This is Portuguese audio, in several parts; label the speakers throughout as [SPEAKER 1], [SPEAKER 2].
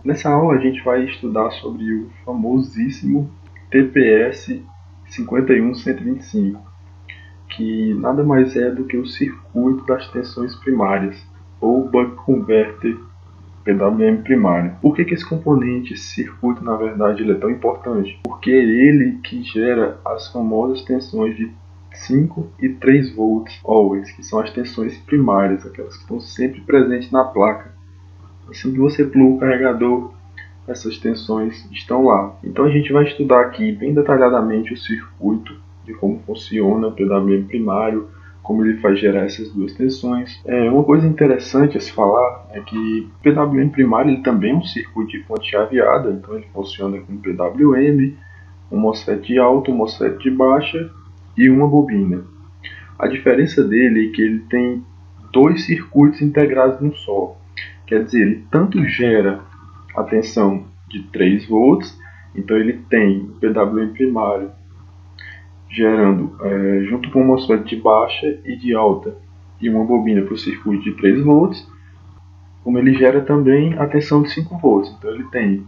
[SPEAKER 1] Nessa aula a gente vai estudar sobre o famosíssimo TPS 51125, que nada mais é do que o circuito das tensões primárias, ou Buck Converter PWM primário. Por que esse componente, esse circuito, na verdade, ele é tão importante? Porque é ele que gera as famosas tensões de 5 e 3 volts always, que são as tensões primárias, aquelas que estão sempre presentes na placa. Assim que você pluga o carregador, essas tensões estão lá. Então a gente vai estudar aqui bem detalhadamente o circuito, de como funciona o PWM primário, como ele faz gerar essas duas tensões. Uma coisa interessante a se falar é que o PWM primário ele também é um circuito de fonte chaveada, então ele funciona com PWM, um MOSFET de alta, um MOSFET de baixa e uma bobina. A diferença dele é que ele tem dois circuitos integrados num só. Quer dizer, ele tanto gera a tensão de 3 volts, então ele tem o PWM primário gerando, junto com o MOSFET de baixa e de alta e uma bobina para o circuito de 3 volts, como ele gera também a tensão de 5 volts. Então ele tem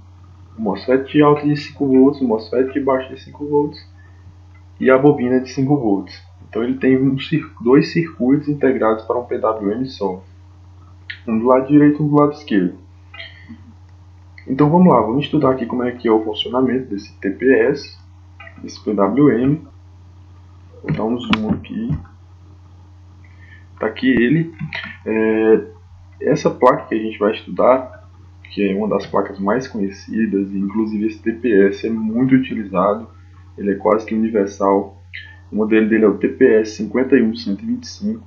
[SPEAKER 1] o MOSFET de alta de 5 volts, o MOSFET de baixa de 5 volts e a bobina de 5 volts. Então ele tem dois circuitos integrados para um PWM só, um do lado direito e um do lado esquerdo. Então vamos lá, vamos estudar aqui como é que é o funcionamento desse TPS, desse PWM. Vou dar um zoom aqui. Está aqui ele. Essa placa que a gente vai estudar, que é uma das placas mais conhecidas, e inclusive esse TPS é muito utilizado, ele é quase que universal. O modelo dele é o TPS 51125.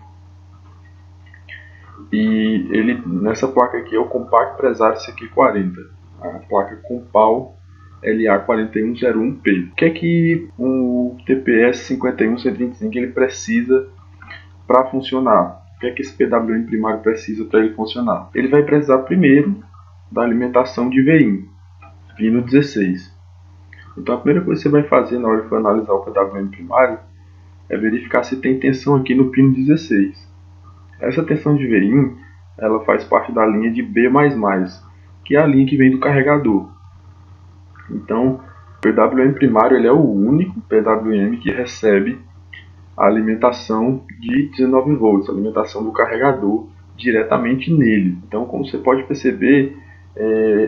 [SPEAKER 1] E ele, nessa placa aqui, é o Compact Presario CQ40. A placa Compal LA4101P. O que é que o TPS 51125 ele precisa para funcionar? O que é que esse PWM primário precisa para ele funcionar? Ele vai precisar primeiro da alimentação de VIN, pino 16. Então a primeira coisa que você vai fazer na hora de analisar o PWM primário é verificar se tem tensão aqui no pino 16. Essa tensão de VIN ela faz parte da linha de B++, que é a linha que vem do carregador. Então, o PWM primário ele é o único PWM que recebe a alimentação de 19 volts, a alimentação do carregador diretamente nele. Então, como você pode perceber,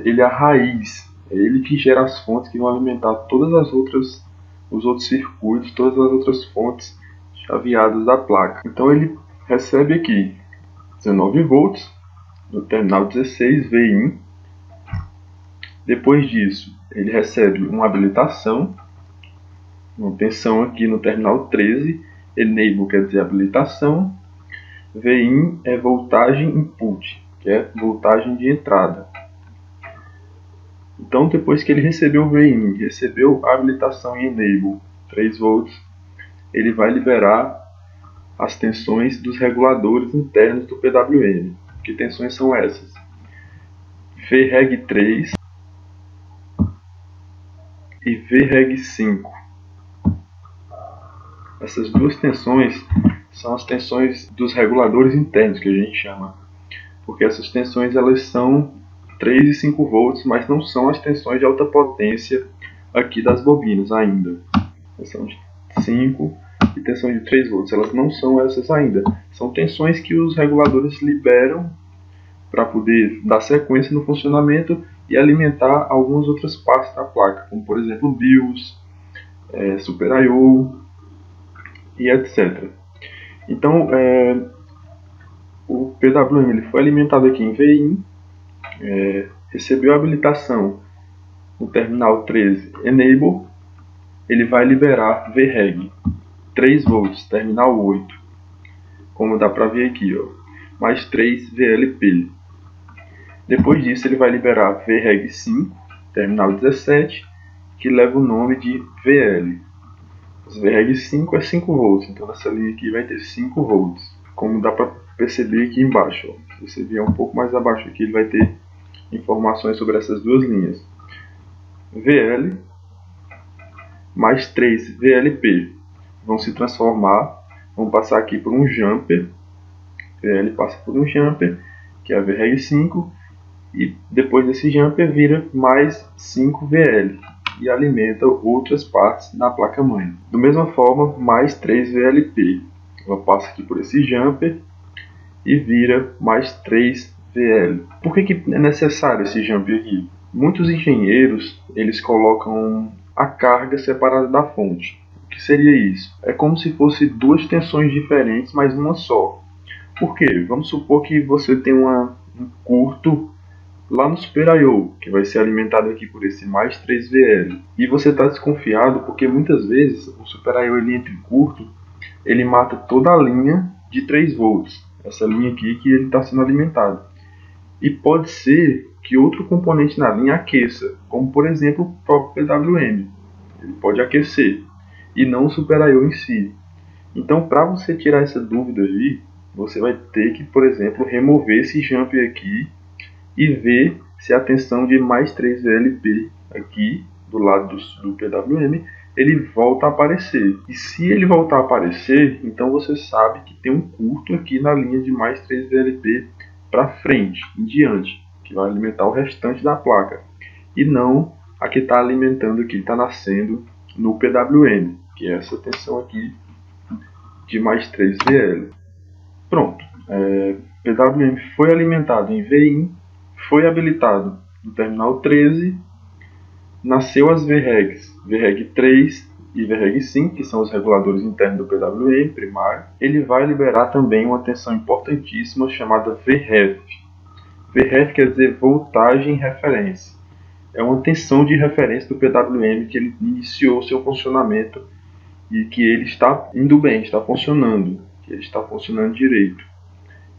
[SPEAKER 1] ele é a raiz, é ele que gera as fontes que vão alimentar todas as outras, os outros circuitos, todas as outras fontes chaveadas da placa. Então, ele recebe aqui 19 volts no terminal 16 VIN. Depois disso, ele recebe uma habilitação, uma tensão aqui no terminal 13, enable quer dizer habilitação, VIN é voltagem input, que é voltagem de entrada. Então, depois que ele recebeu o VIN, recebeu a habilitação em enable 3 volts, ele vai liberar as tensões dos reguladores internos do PWM. Que tensões são essas? VREG3 e VREG5. Essas duas tensões são as tensões dos reguladores internos, que a gente chama. Porque essas tensões elas são 3 e 5 volts, mas não são as tensões de alta potência aqui das bobinas ainda. Tensão de 5 e tensão de 3 volts, elas não são essas ainda. São tensões que os reguladores liberam para poder dar sequência no funcionamento e alimentar algumas outras partes da placa, como por exemplo BIOS, Super I/O e etc. Então, o PWM ele foi alimentado aqui em VIN, recebeu a habilitação no terminal 13 Enable, ele vai liberar VREG 3 volts, terminal 8, como dá para ver aqui, ó. mais 3 VLP. Depois disso ele vai liberar VREG5, terminal 17, que leva o nome de VL. Os VREG5 é 5 volts, então nessa linha aqui vai ter 5 volts. Como dá para perceber aqui embaixo, ó. Se você vier um pouco mais abaixo aqui, ele vai ter informações sobre essas duas linhas. VL mais 3 VLP vão se transformar, vão passar aqui por um jumper. VL passa por um jumper, que é a VREG5, e depois desse jumper vira mais 5 VL e alimenta outras partes da placa-mãe. Da mesma forma, mais 3 VLP. Ela passa aqui por esse jumper e vira mais 3 VL. Por que é necessário esse jumper aqui? Muitos engenheiros eles colocam a carga separada da fonte. O que seria isso? É como se fosse duas tensões diferentes, mas uma só. Por quê? Vamos supor que você tem um curto lá no Super I/O, que vai ser alimentado aqui por esse mais 3VL. E você está desconfiado porque muitas vezes o Super I/O ele entra em curto, ele mata toda a linha de 3 volts. Essa linha aqui que ele está sendo alimentado. E pode ser que outro componente na linha aqueça, como por exemplo o próprio PWM. Ele pode aquecer, e não o Super I/O em si. Então, para você tirar essa dúvida aí, você vai ter que, por exemplo, remover esse jumper aqui e ver se a tensão de mais 3 VLP aqui do lado do PWM ele volta a aparecer. E se ele voltar a aparecer, então você sabe que tem um curto aqui na linha de mais 3 VLP para frente, em diante, que vai alimentar o restante da placa. E não a que está alimentando aqui, está nascendo no PWM, que é essa tensão aqui de mais 3 VL. Pronto, PWM foi alimentado em VIN, foi habilitado no terminal 13, nasceu as VREGs, VREG 3 e VREG 5, que são os reguladores internos do PWM primário. Ele vai liberar também uma tensão importantíssima chamada VREF. VREF quer dizer voltagem referência. É uma tensão de referência do PWM que ele iniciou seu funcionamento e que ele está indo bem, está funcionando, que ele está funcionando direito.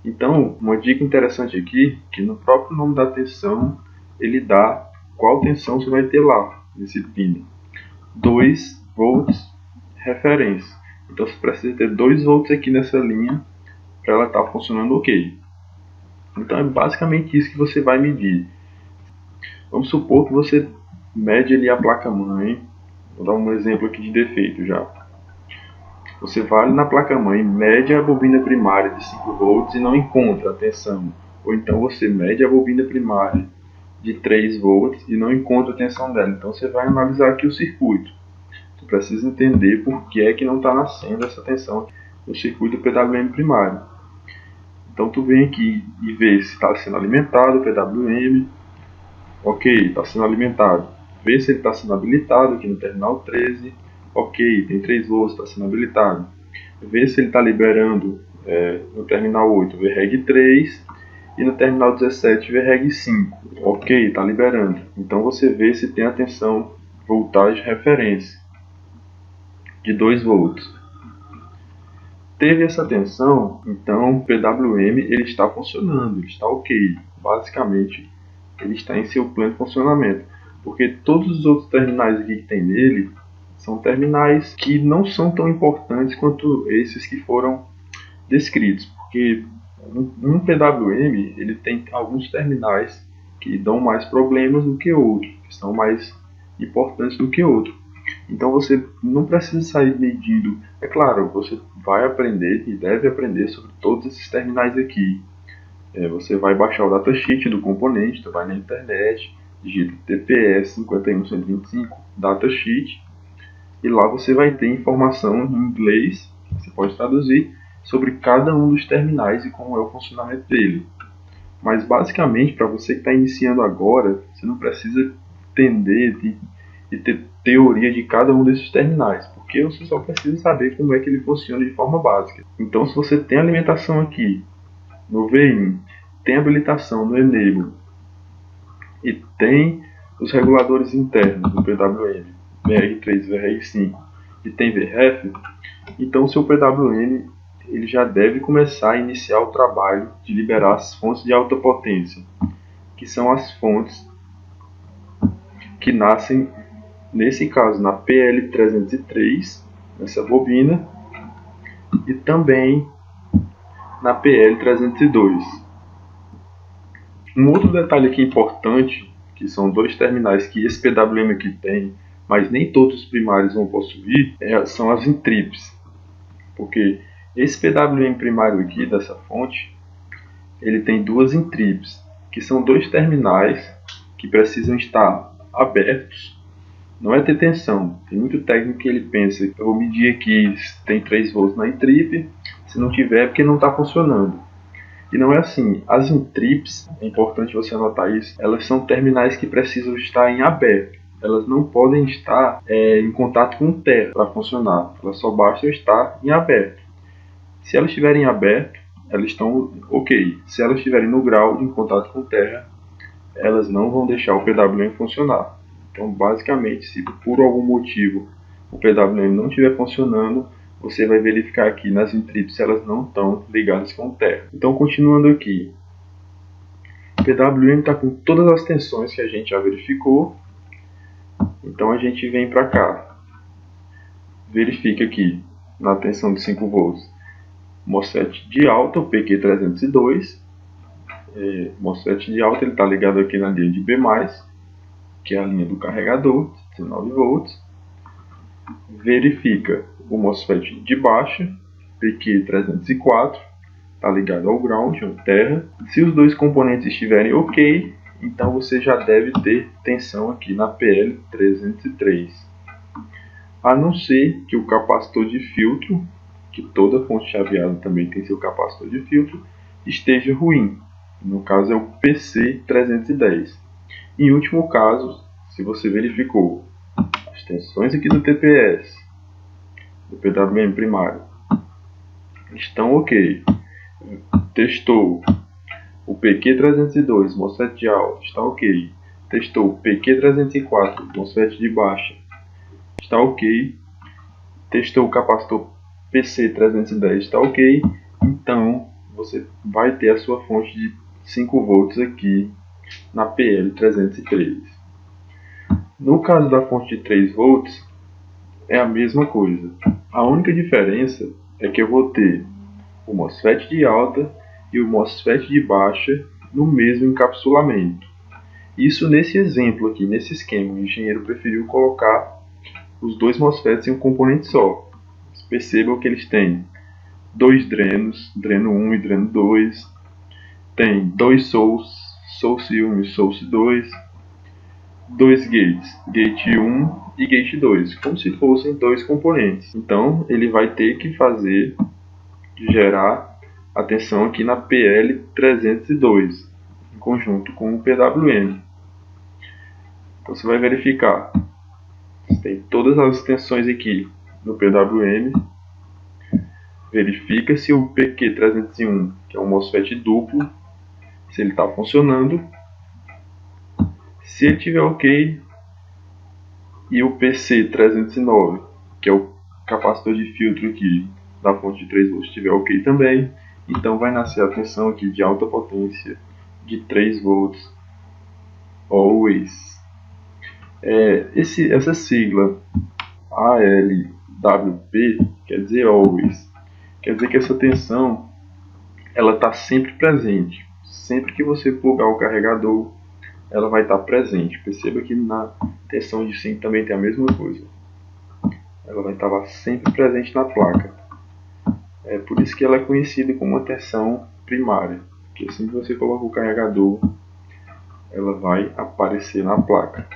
[SPEAKER 1] Então, uma dica interessante aqui, que no próprio nome da tensão, ele dá qual tensão você vai ter lá, nesse pino. 2 volts referência. Então, você precisa ter 2 volts aqui nessa linha para ela estar funcionando ok. Então, é basicamente isso que você vai medir. Vamos supor que você mede ali a placa-mãe. Vou dar um exemplo aqui de defeito já. Você vai na placa-mãe, mede a bobina primária de 5 volts e não encontra a tensão. Ou então você mede a bobina primária de 3 volts e não encontra a tensão dela. Então você vai analisar aqui o circuito. Você precisa entender por que é que não está nascendo essa tensão no circuito PWM primário. Então tu vem aqui e vê se está sendo alimentado o PWM. Ok, está sendo alimentado. Vê se ele está sendo habilitado aqui no terminal 13. Ok, tem 3 volts, está sendo habilitado. Vê se ele está liberando no terminal 8 VREG 3 e no terminal 17 VREG 5. Ok, está liberando. Então você vê se tem a tensão voltagem referência de 2 volts. Teve essa tensão, então o PWM ele está funcionando, ele está ok. Basicamente, ele está em seu plano de funcionamento. Porque todos os outros terminais aqui que tem nele são terminais que não são tão importantes quanto esses que foram descritos, porque um PWM ele tem alguns terminais que dão mais problemas do que outros, que são mais importantes do que outros. Então você não precisa sair medindo. É claro, você vai aprender e deve aprender sobre todos esses terminais aqui. Você vai baixar o datasheet do componente, você vai na internet, digita TPS 51125 datasheet, e lá você vai ter informação em inglês, você pode traduzir, sobre cada um dos terminais e como é o funcionamento dele. Mas basicamente, para você que está iniciando agora, você não precisa entender e ter teoria de cada um desses terminais, porque você só precisa saber como é que ele funciona de forma básica. Então, se você tem alimentação aqui no VIN, tem habilitação no Enable e tem os reguladores internos do PWM, VREG 3 e VREG 5, e tem VREF, então seu PWM ele já deve começar a iniciar o trabalho de liberar as fontes de alta potência, que são as fontes que nascem, nesse caso, na PL303, nessa bobina, e também na PL302. Um outro detalhe aqui importante, que são dois terminais que esse PWM aqui tem, mas nem todos os primários vão possuir, são as entrips. Porque esse PWM primário aqui, dessa fonte, ele tem duas entrips, que são dois terminais que precisam estar abertos. Não é ter tensão. Tem muito técnico que ele pensa, eu vou medir aqui se tem 3 volts na entrip, se não tiver é porque não está funcionando. E não é assim. As entrips, é importante você anotar isso, elas são terminais que precisam estar em aberto. Elas não podem estar em contato com terra para funcionar. Elas só basta estar em aberto. Se elas estiverem em aberto, elas estão ok. Se elas estiverem no grau em contato com terra, elas não vão deixar o PWM funcionar. Então, basicamente, se por algum motivo o PWM não estiver funcionando, você vai verificar aqui nas entrips se elas não estão ligadas com terra. Então, continuando aqui, o PWM está com todas as tensões que a gente já verificou. Então, a gente vem para cá, verifica aqui na tensão de 5 volts, MOSFET de alta, o PQ302. MOSFET de alta, ele está ligado aqui na linha de B+, que é a linha do carregador, 19 volts. Verifica o MOSFET de baixa, PQ304, está ligado ao ground, ou terra. Se os dois componentes estiverem ok, então você já deve ter tensão aqui na PL303. A não ser que o capacitor de filtro, que toda fonte chaveada também tem seu capacitor de filtro, esteja ruim. No caso é o PC310. Em último caso, se você verificou as tensões aqui do TPS, do PWM primário, estão ok, testou o PQ302, MOSFET de alta, está ok, testou o PQ304, MOSFET de baixa, está ok, testou o capacitor PC310, está ok, então você vai ter a sua fonte de 5 volts aqui na PL303. No caso da fonte de 3 volts, é a mesma coisa. A única diferença é que eu vou ter o MOSFET de alta e o MOSFET de baixa no mesmo encapsulamento. Isso nesse exemplo aqui, nesse esquema, o engenheiro preferiu colocar os dois MOSFETs em um componente só. Percebam que eles têm dois drenos, dreno 1 e dreno 2, tem dois source 1 e source 2, dois gates, gate 1 e gate 2, como se fossem dois componentes. Então ele vai ter que gerar a tensão aqui na PL302, em conjunto com o PWM. Então você vai verificar, tem todas as tensões aqui no PWM, verifica se o PQ301, que é um MOSFET duplo, se ele está funcionando. Se ele estiver ok, e o PC309, que é o capacitor de filtro aqui da fonte de 3 volts, estiver ok também, então vai nascer a tensão aqui de alta potência de 3 volts always. Essa sigla ALWP quer dizer always, quer dizer que essa tensão ela está sempre presente. Sempre que você plugar o carregador, ela vai estar presente. Perceba que na tensão de 5 também tem a mesma coisa. Ela vai estar sempre presente na placa. É por isso que ela é conhecida como uma tensão primária. Porque assim que você coloca o carregador, ela vai aparecer na placa.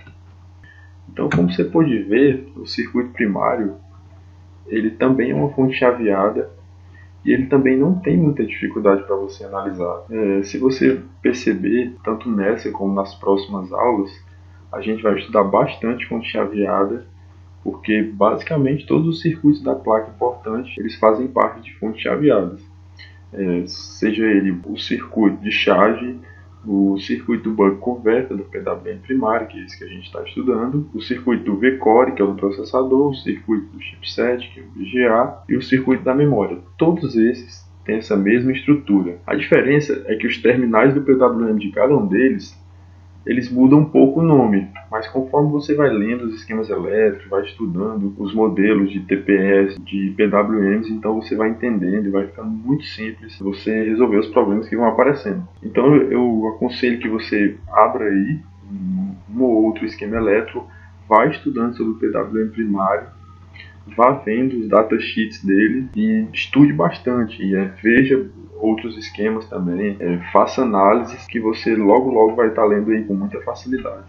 [SPEAKER 1] Então, como você pode ver, o circuito primário ele também é uma fonte chaveada e ele também não tem muita dificuldade para você analisar. Se você perceber, tanto nessa como nas próximas aulas, a gente vai estudar bastante fonte chaveada, porque basicamente todos os circuitos da placa importante eles fazem parte de fontes chaveadas. Seja ele o circuito de charge, o circuito do Buck Converter do PWM primário, que é esse que a gente está estudando, o circuito do VCore, que é o do processador, o circuito do chipset, que é o VGA, e o circuito da memória. Todos esses têm essa mesma estrutura. A diferença é que os terminais do PWM de cada um deles, eles mudam um pouco o nome, mas conforme você vai lendo os esquemas elétricos, vai estudando os modelos de TPS, de PWMs, então você vai entendendo e vai ficando muito simples você resolver os problemas que vão aparecendo. Então eu aconselho que você abra aí um ou outro esquema elétrico, vá estudando sobre o PWM primário, vá vendo os datasheets dele e estude bastante, veja outros esquemas também, faça análises que você logo vai estar lendo aí com muita facilidade.